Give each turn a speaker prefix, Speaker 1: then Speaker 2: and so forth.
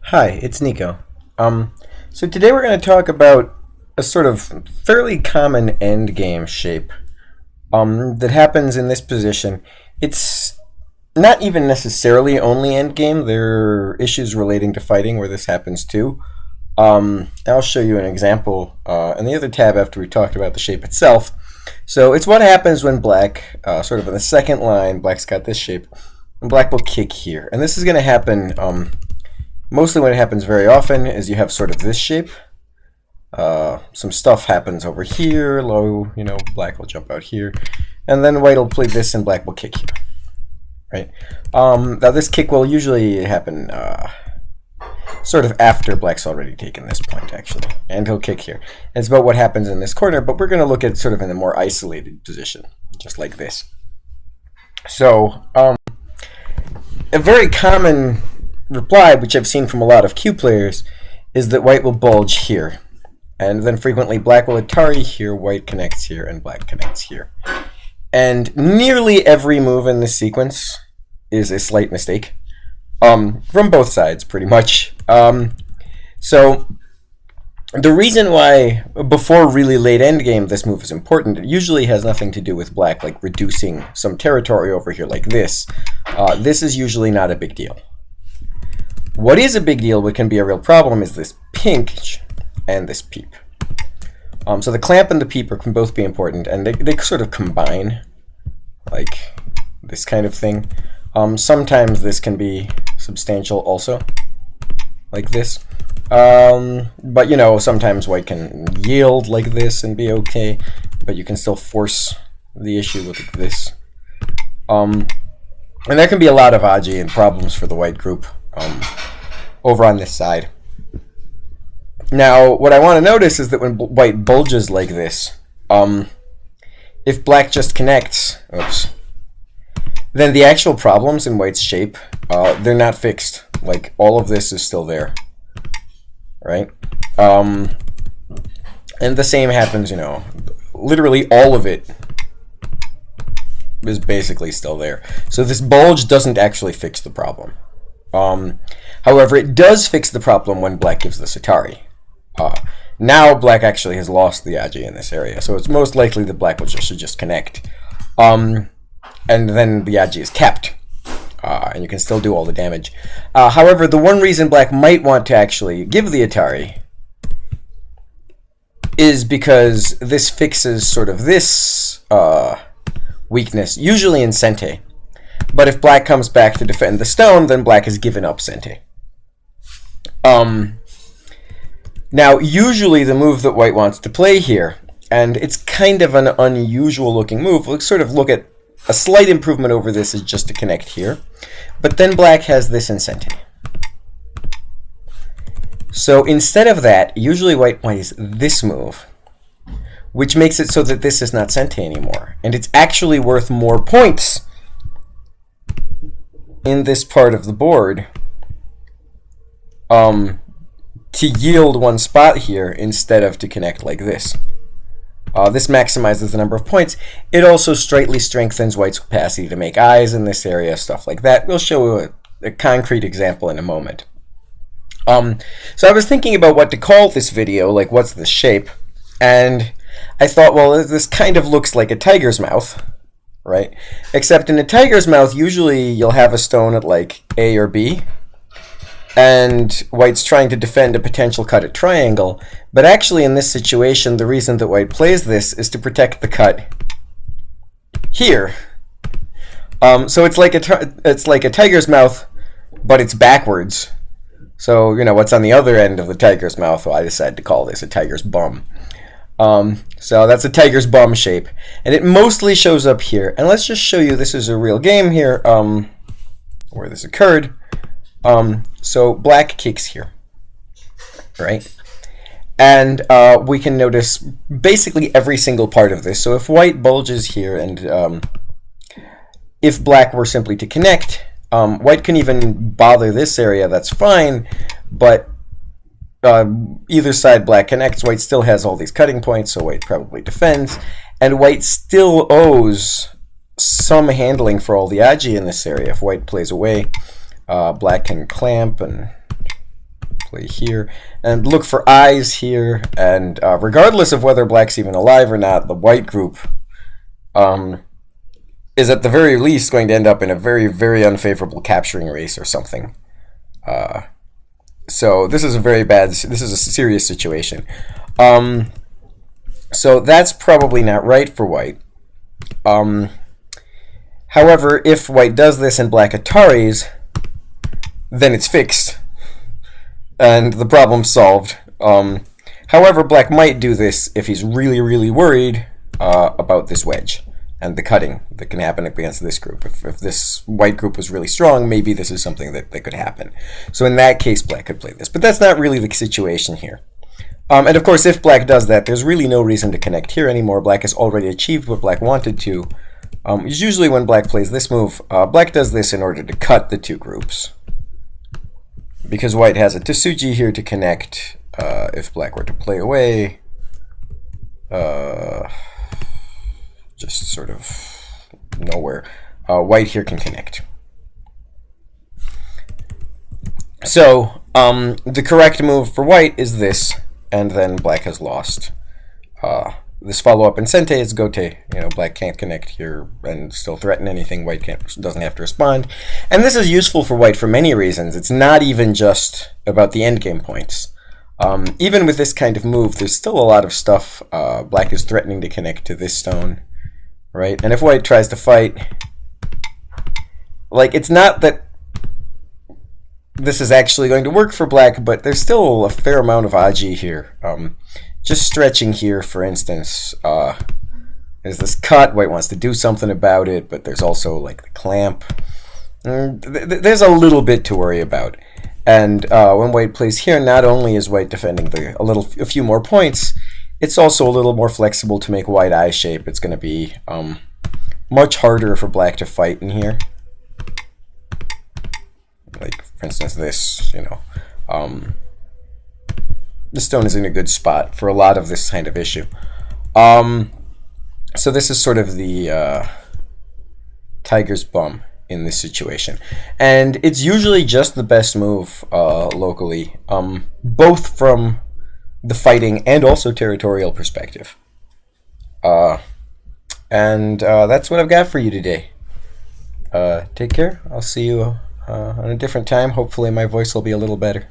Speaker 1: Hi, it's Nico. So today we're going to talk about a sort of fairly common endgame shape that happens in this position. It's not even necessarily only endgame. There are issues relating to fighting where this happens too. I'll show you an example in the other tab after we talked about the shape itself. So it's what happens when black, sort of in the second line, black's got this shape, and black will kick here. And this is going to happen mostly when it happens very often is you have sort of this shape. Some stuff happens over here, low, black will jump out here. And then white will play this and black will kick here. Right? Now this kick will usually happen sort of after black's already taken this point, actually. And he'll kick here. And it's about what happens in this corner, but we're going to look at sort of in a more isolated position, just like this. So, a very common reply, which I've seen from a lot of Q players, is that white will bulge here. And then frequently black will Atari here, white connects here, and black connects here. And nearly every move in this sequence is a slight mistake. From both sides, pretty much. So the reason why before really late endgame this move is important, it usually has nothing to do with black, like reducing some territory over here like this. This is usually not a big deal. What is a big deal, what can be a real problem, is this pinch and this peep. So the clamp and the peep can both be important, and they sort of combine, like this kind of thing. Sometimes this can be substantial also, like this. But sometimes white can yield like this and be okay, but you can still force the issue with this. And there can be a lot of agi and problems for the white group over on this side. Now, what I want to notice is that when white bulges like this, if black just connects, then the actual problems in white's shape, they're not fixed. Like, all of this is still there, right? And the same happens, literally all of it is basically still there. So this bulge doesn't actually fix the problem. However, it does fix the problem when black gives this Atari. Now black actually has lost the agi in this area, so it's most likely that black should just connect. And then the agi is kept, and you can still do all the damage. However, the one reason black might want to actually give the Atari is because this fixes sort of this weakness, usually in Sente. But if black comes back to defend the stone, then black has given up Sente. Now, usually the move that white wants to play here, and it's kind of an unusual looking move, let's sort of look at a slight improvement over this is just to connect here. But then black has this in Sente. So instead of that, usually white plays this move, which makes it so that this is not Sente anymore. And it's actually worth more points in this part of the board to yield one spot here instead of to connect like this. This maximizes the number of points. It also slightly strengthens white's capacity to make eyes in this area, stuff like that. We'll show a concrete example in a moment. So I was thinking about what to call this video, like what's the shape, and I thought, well, this kind of looks like a tiger's mouth, right? Except in a tiger's mouth, usually you'll have a stone at like A or B, and white's trying to defend a potential cut at triangle. But actually in this situation, the reason that white plays this is to protect the cut here. So it's like a tiger's mouth, but it's backwards. So, what's on the other end of the tiger's mouth? Well, I decided to call this a tiger's bum. So that's a tiger's bum shape. And it mostly shows up here. And let's just show you this is a real game here where this occurred. So black kicks here, right? And we can notice basically every single part of this. So if white bulges here and if black were simply to connect, white can even bother this area, that's fine, but either side black connects, white still has all these cutting points, so white probably defends, and white still owes some handling for all the agi in this area. If white plays away, black can clamp and play here, and look for eyes here, and regardless of whether black's even alive or not, the white group is at the very least going to end up in a very, very unfavorable capturing race or something. So this is a serious situation. So that's probably not right for white. However, if white does this and black Ataris, then it's fixed, and the problem's solved. However, black might do this if he's really, really worried about this wedge and the cutting that can happen against this group. If this white group was really strong, maybe this is something that could happen. So in that case, black could play this. But that's not really the situation here. And of course, if black does that, there's really no reason to connect here anymore. Black has already achieved what black wanted to. Usually when black plays this move, black does this in order to cut the two groups, because white has a Tsuji here to connect. If black were to play away, just sort of nowhere, white here can connect. So the correct move for white is this, and then black has lost. This follow-up in Sente is Gote. Black can't connect here and still threaten anything. White doesn't have to respond. And this is useful for white for many reasons. It's not even just about the endgame points. Even with this kind of move, there's still a lot of stuff. Black is threatening to connect to this stone, right? And if white tries to fight, it's not that this is actually going to work for black, but there's still a fair amount of Aji here. Just stretching here, for instance, there's this cut. White wants to do something about it, but there's also the clamp. There's a little bit to worry about. And when white plays here, not only is white defending a few more points, it's also a little more flexible to make white eye shape. It's going to be much harder for black to fight in here. For instance, this, the stone is in a good spot for a lot of this kind of issue. So this is sort of the tiger's bum in this situation. And it's usually just the best move locally, both from the fighting and also territorial perspective. And that's what I've got for you today. Take care. I'll see you on a different time. Hopefully my voice will be a little better.